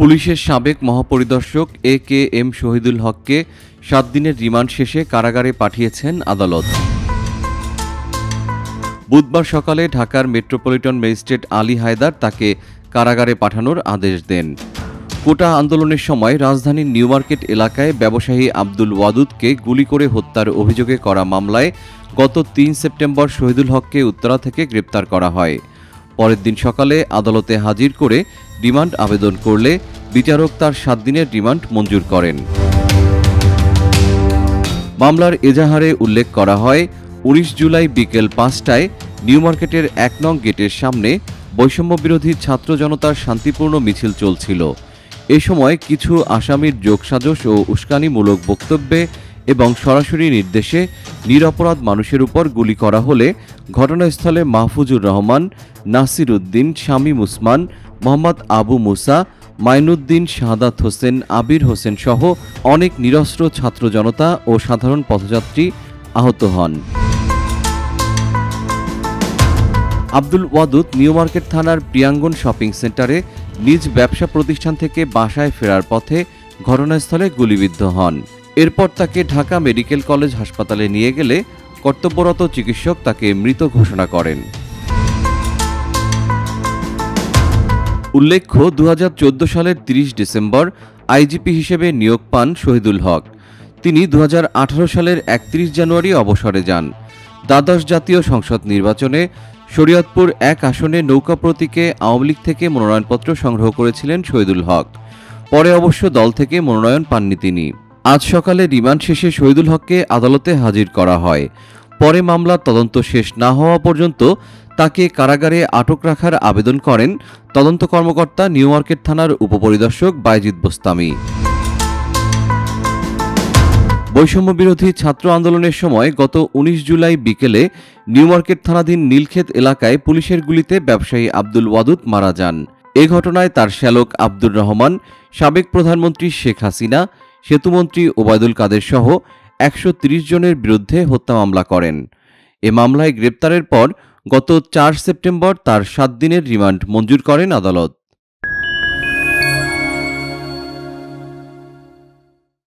পুলিশের সাবেক মহাপরিদর্শক এ.কে.এম. শহীদুল হককে 7 দিনের রিমান্ড শেষে কারাগারে পাঠিয়েছেন আদালত। বুধবার সকালে ঢাকার মেট্রোপলিটন ম্যাজিস্ট্রেট আলী হায়দার তাকে কারাগারে পাঠানোর আদেশ দেন। কোটা আন্দোলনের সময় রাজধানীর নিউ মার্কেট এলাকায় ব্যবসায়ী আব্দুল ওয়াদুদকে গুলি করে হত্যার অভিযোগে করা মামলায় গত 3 সেপ্টেম্বর শহীদুল হককে উত্তরা থেকে গ্রেপ্তার করা হয়। পরের দিন সকালে আদালতে হাজির করে রিমান্ড আবেদন করলে বিচারক তার 7 দিনের রিমান্ড মঞ্জুর করেন। মামলার এজাহারে উল্লেখ করা হয়, 19 জুলাই বিকেল 5টায় নিউ মার্কেটের 1 নং গেটের সামনে বৈষম্যবিরোধী ছাত্র জনতার শান্তিপূর্ণ মিছিল চলছিল। এ সময় কিছু আসামির যোগসাজশ ও উস্কানিমূলক বক্তব্যে এবং সরাসরি নির্দেশে নিরপরাধ মানুষের উপর গুলি করা হলে ঘটনাস্থলে মাহফুজুর রহমান, নাসির উদ্দিন, শামীম উসমান, মোহাম্মদ আবু মুসা, মাইনুদ্দিন, শাহাদাত হোসেন, আবির হোসেন সহ অনেক নিরস্ত্র ছাত্র জনতা ও সাধারণ পথযাত্রী আহত হন। আব্দুল ওয়াদুদ নিউ মার্কেট থানার প্রিয়াঙ্গন শপিং সেন্টারে নিজ ব্যবসা প্রতিষ্ঠান থেকে বাসায় ফেরার পথে ঘটনাস্থলে গুলিবিদ্ধ হন। এরপর তাকে ঢাকা মেডিকেল কলেজ হাসপাতালে নিয়ে গেলে কর্তব্যরত চিকিৎসক তাকে মৃত ঘোষণা করেন। উল্লেখ্য, 2014 সালের 30 ডিসেম্বর আইজিপি হিসেবে নিয়োগ পান শহীদুল হক। তিনি 2018 সালের 31 জানুয়ারি অবসরে যান। দ্বাদশ জাতীয় সংসদ নির্বাচনে শরীয়তপুর 1 আসনে নৌকা প্রতীকে আওয়ামী লীগ থেকে মনোনয়নপত্র সংগ্রহ করেছিলেন শহীদুল হক। পরে অবশ্য দল থেকে মনোনয়ন পাননি তিনি। আজ সকালে রিমান্ড শেষে শহীদুল হককে আদালতে হাজির করা হয়। পরে মামলার তদন্ত শেষ না হওয়া পর্যন্ত তাকে কারাগারে আটক রাখার আবেদন করেন তদন্ত কর্মকর্তা নিউ মার্কেট থানার উপপরিদর্শক বায়েজিদ বোস্তামি। বৈষম্যবিরোধী ছাত্র আন্দোলনের সময় গত 19 জুলাই বিকেলে নিউ মার্কেট থানাধীন নীলক্ষেত এলাকায় পুলিশের গুলিতে ব্যবসায়ী আব্দুল ওয়াদুদ মারা যান। এ ঘটনায় তার শ্যালক আব্দুর রহমান, সাবেক প্রধানমন্ত্রী শেখ হাসিনা, সেতুমন্ত্রী ওবায়দুল কাদের সহ 130 জনের বিরুদ্ধে হত্যা মামলা করেন। এ মামলায় গ্রেপ্তারের পর গত 4 সেপ্টেম্বর তার 7 দিনের রিমান্ড মঞ্জুর করেন আদালত।